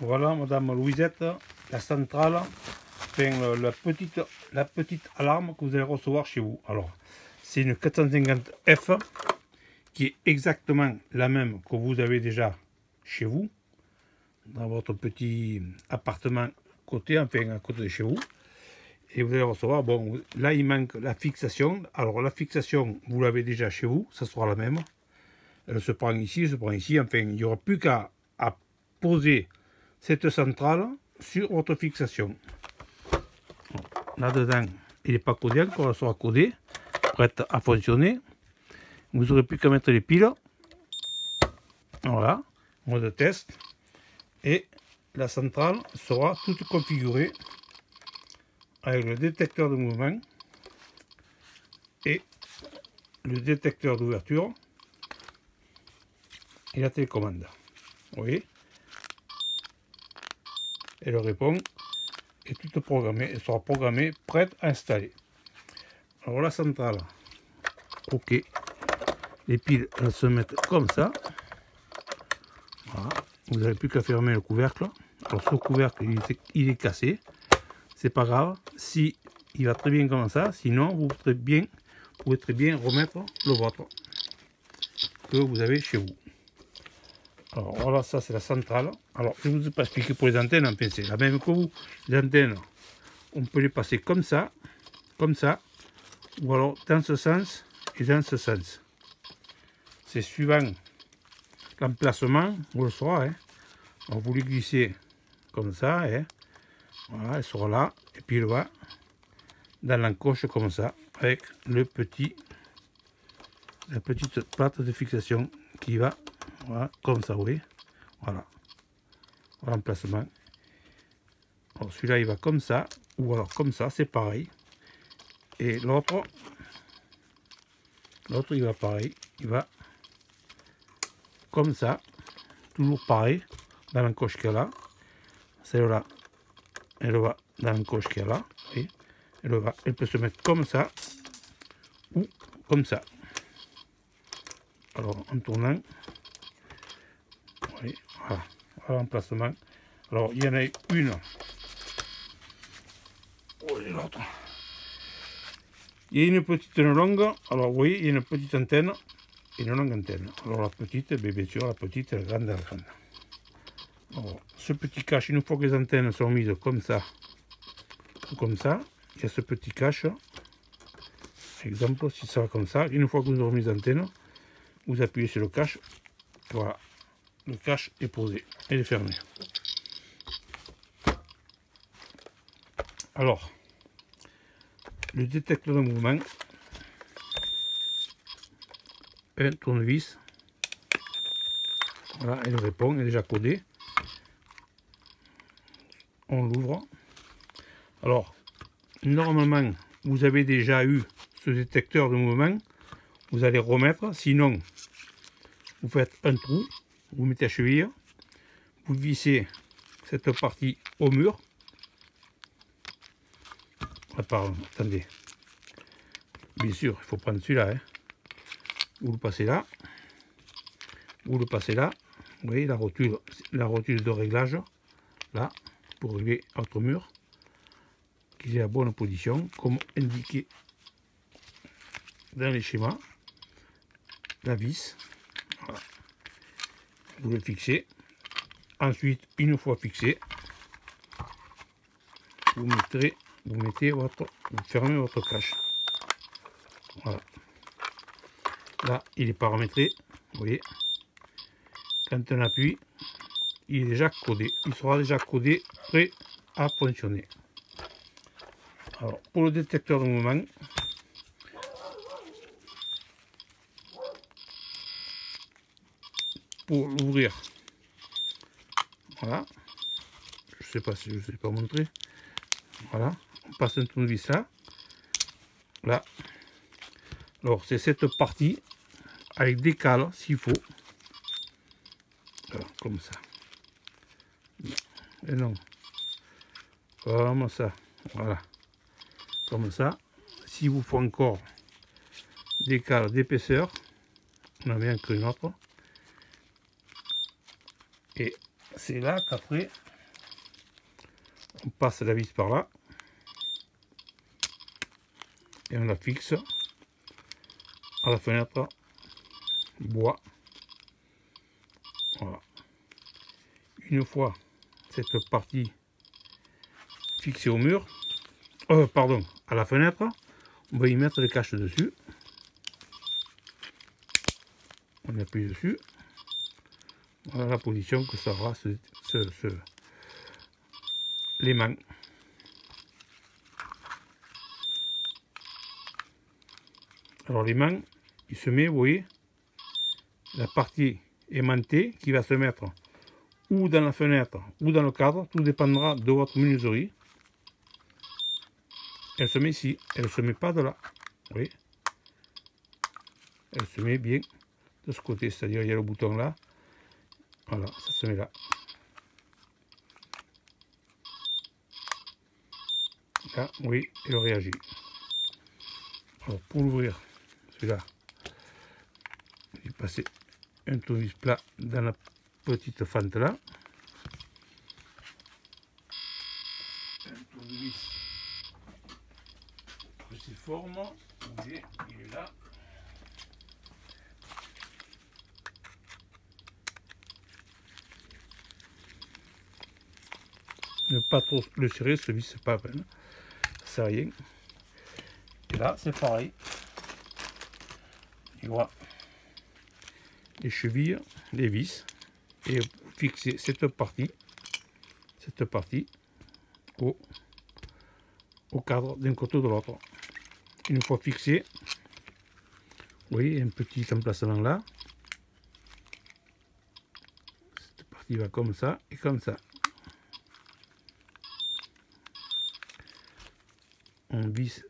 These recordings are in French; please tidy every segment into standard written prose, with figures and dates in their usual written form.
Voilà, Madame Louisette, la centrale, enfin, la petite alarme que vous allez recevoir chez vous. Alors, c'est une 450F qui est exactement la même que vous avez déjà chez vous, dans votre petit appartement côté, enfin à côté de chez vous. Et vous allez recevoir, bon, là il manque la fixation. Alors la fixation, vous l'avez déjà chez vous, ça sera la même. Elle se prend ici, elle se prend ici. Enfin, il n'y aura plus qu'à poser cette centrale sur votre fixation. Là-dedans, il n'est pas codé encore, elle sera codée, prête à fonctionner. Vous n'aurez plus qu'à mettre les piles. Voilà, mode test. Et la centrale sera toute configurée avec le détecteur de mouvement et le détecteur d'ouverture et la télécommande. Vous voyez, elle répond et toute programmée, elle sera programmée, prête à installer. Alors la centrale, ok, les piles elles se mettent comme ça. Voilà. Vous n'avez plus qu'à fermer le couvercle. Alors ce couvercle il est cassé, c'est pas grave, si il va très bien comme ça, sinon vous pouvez très bien remettre le vôtre que vous avez chez vous. Alors voilà, ça c'est la centrale. Alors je ne vous ai pas expliqué pour les antennes, enfin c'est la même que vous. Les antennes, on peut les passer comme ça, ou alors dans ce sens et dans ce sens. C'est suivant l'emplacement, vous le saurez. Hein. Alors vous les glissez comme ça, hein. Voilà, elle sera là, et puis elle va dans l'encoche comme ça, avec la petite plate de fixation qui va, voilà, comme ça, oui, voilà, l'emplacement. Alors celui-là il va comme ça, ou alors comme ça, c'est pareil, et l'autre il va pareil, il va comme ça, toujours pareil, dans l'encoche qu'il y a là. Celle-là, elle va dans l'encoche qu'il y a là, et elle peut se mettre comme ça, ou comme ça. Alors en tournant, oui, voilà, l'emplacement. Alors il y en a une, oh, et l'autre. Il y a une petite, une longue. Alors vous voyez, il y a une petite antenne et une longue antenne. Alors la petite, bien sûr, la petite, la grande, la grande. Alors, ce petit cache, une fois que les antennes sont mises comme ça, ou comme ça, il y a ce petit cache. Exemple, si ça va comme ça, une fois que vous aurez mis les antennes, vous appuyez sur le cache. Voilà, le cache est posé et est fermé. Alors, le détecteur de mouvement, un tournevis, voilà, elle répond, elle est déjà codée. On l'ouvre. Alors, normalement, vous avez déjà eu ce détecteur de mouvement, vous allez remettre, sinon, vous faites un trou, vous mettez la cheville, vous vissez cette partie au mur. Attendez, bien sûr, il faut prendre celui-là, hein. Vous le passez là, vous le passez là, vous voyez la rotule de réglage, là, pour régler votre mur, qu'il est à bonne position, comme indiqué dans les schémas. La vis, voilà. Vous le fixez. Ensuite, une fois fixé, vous fermez votre cache. Voilà. Là, il est paramétré, vous voyez. Quand on appuie, il est déjà codé. Il sera déjà codé, prêt à fonctionner. Alors, pour le détecteur de mouvement, pour l'ouvrir, voilà, je sais pas si je ne sais pas montrer, voilà, on passe un tournevis là, là, alors c'est cette partie avec des cales s'il faut, voilà, comme ça, et non, comme ça, voilà, comme ça. S'il vous faut encore des cales d'épaisseur, on en met encore une autre. Et c'est là qu'après On passe la vis par là. Et on la fixe à la fenêtre bois. Voilà. Une fois cette partie fixée au mur, pardon, à la fenêtre, on va y mettre les caches dessus. On appuie dessus. Voilà la position que ça aura l'aimant. Alors l'aimant, il se met, vous voyez, la partie aimantée qui va se mettre ou dans la fenêtre ou dans le cadre, tout dépendra de votre menuiserie. Elle se met ici, elle ne se met pas de là. Vous voyez, elle se met bien de ce côté, c'est-à-dire il y a le bouton là. Voilà, ça se met là. Là, oui, elle réagit. Alors pour l'ouvrir, celui-là, j'ai passé un tournevis plat dans la petite fente là. Un tournevis cruciforme, il est là. Ne pas trop le serrer, ce vis c'est pas à peine, ça sert à rien. Et là c'est pareil. Il y aura les chevilles, les vis, et vous fixez cette partie au cadre d'un côté ou de l'autre. Une fois fixé, vous voyez un petit emplacement là. Cette partie va comme ça et comme ça. On visse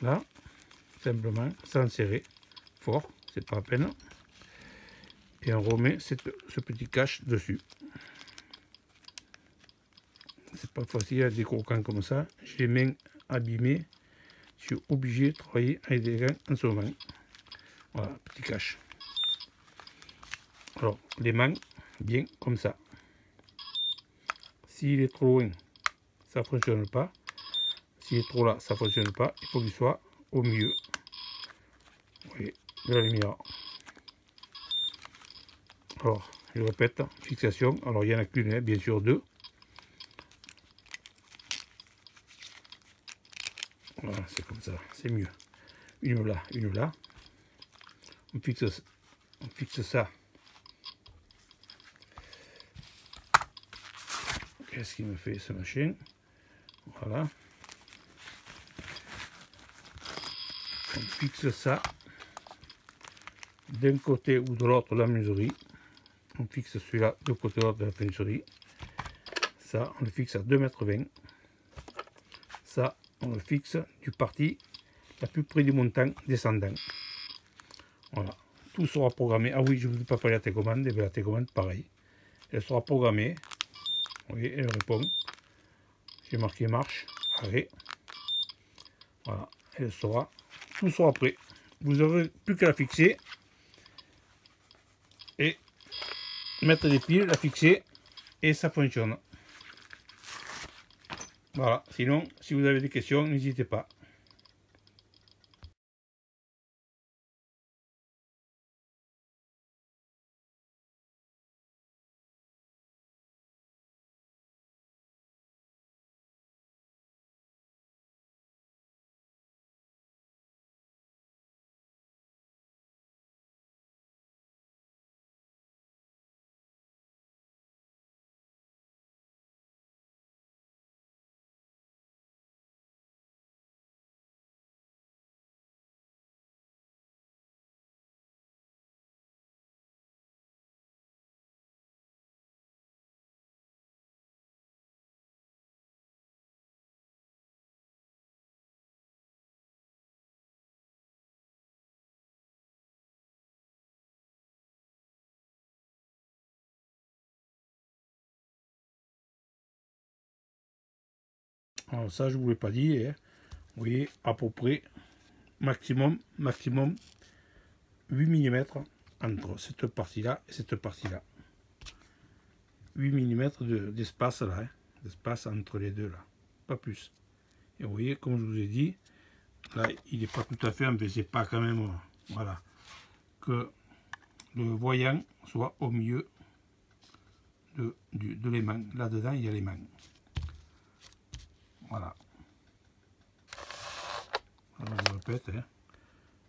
là, simplement, sans serrer fort, c'est pas à peine. Et on remet ce petit cache dessus. C'est pas facile à décroquant comme ça. J'ai les mains abîmées. Je suis obligé de travailler avec des gants en ce moment. Voilà, petit cache. Alors, l'aimant, bien comme ça. S'il est trop loin, ça ne fonctionne pas. S'il est trop là, ça ne fonctionne pas. Il faut qu'il soit au milieu. Vous voyez, de la lumière. Alors, je répète, fixation. Alors, il n'y en a qu'une, bien sûr, deux. Voilà, c'est comme ça, c'est mieux. Une là, une là. On fixe ça. Qu'est-ce qu'il me fait ce machin? Voilà. On fixe ça d'un côté ou de l'autre de la menuiserie. On fixe celui-là de côté de l'autre de la menuiserie. Ça, on le fixe à 2,20 m. Ça, on le fixe du parti la plus près du montant descendant. Voilà. Tout sera programmé. Ah oui, je ne vous ai pas parlé de la télécommande. Et bien la télécommande, pareil. Elle sera programmée. Vous voyez, elle répond. J'ai marqué marche, arrêt. Voilà. Elle sera. Tout sera prêt. Vous n'aurez plus qu'à la fixer. Et mettre les piles, la fixer. Et ça fonctionne. Voilà. Sinon, si vous avez des questions, n'hésitez pas. Alors ça, je ne vous l'ai pas dit. Hein. Vous voyez, à peu près, maximum 8 mm entre cette partie-là et cette partie-là. 8 mm d'espace là, hein, d'espace entre les deux là, pas plus. Et vous voyez, comme je vous ai dit, là il n'est pas tout à fait, mais c'est pas quand même, voilà, que le voyant soit au milieu de l'aimant. Là-dedans, il y a l'aimant. Voilà. Alors, je répète, hein.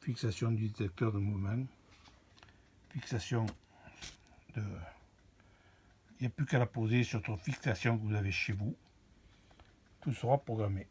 Fixation du détecteur de mouvement, fixation de... Il n'y a plus qu'à la poser sur votre fixation que vous avez chez vous. Tout sera programmé.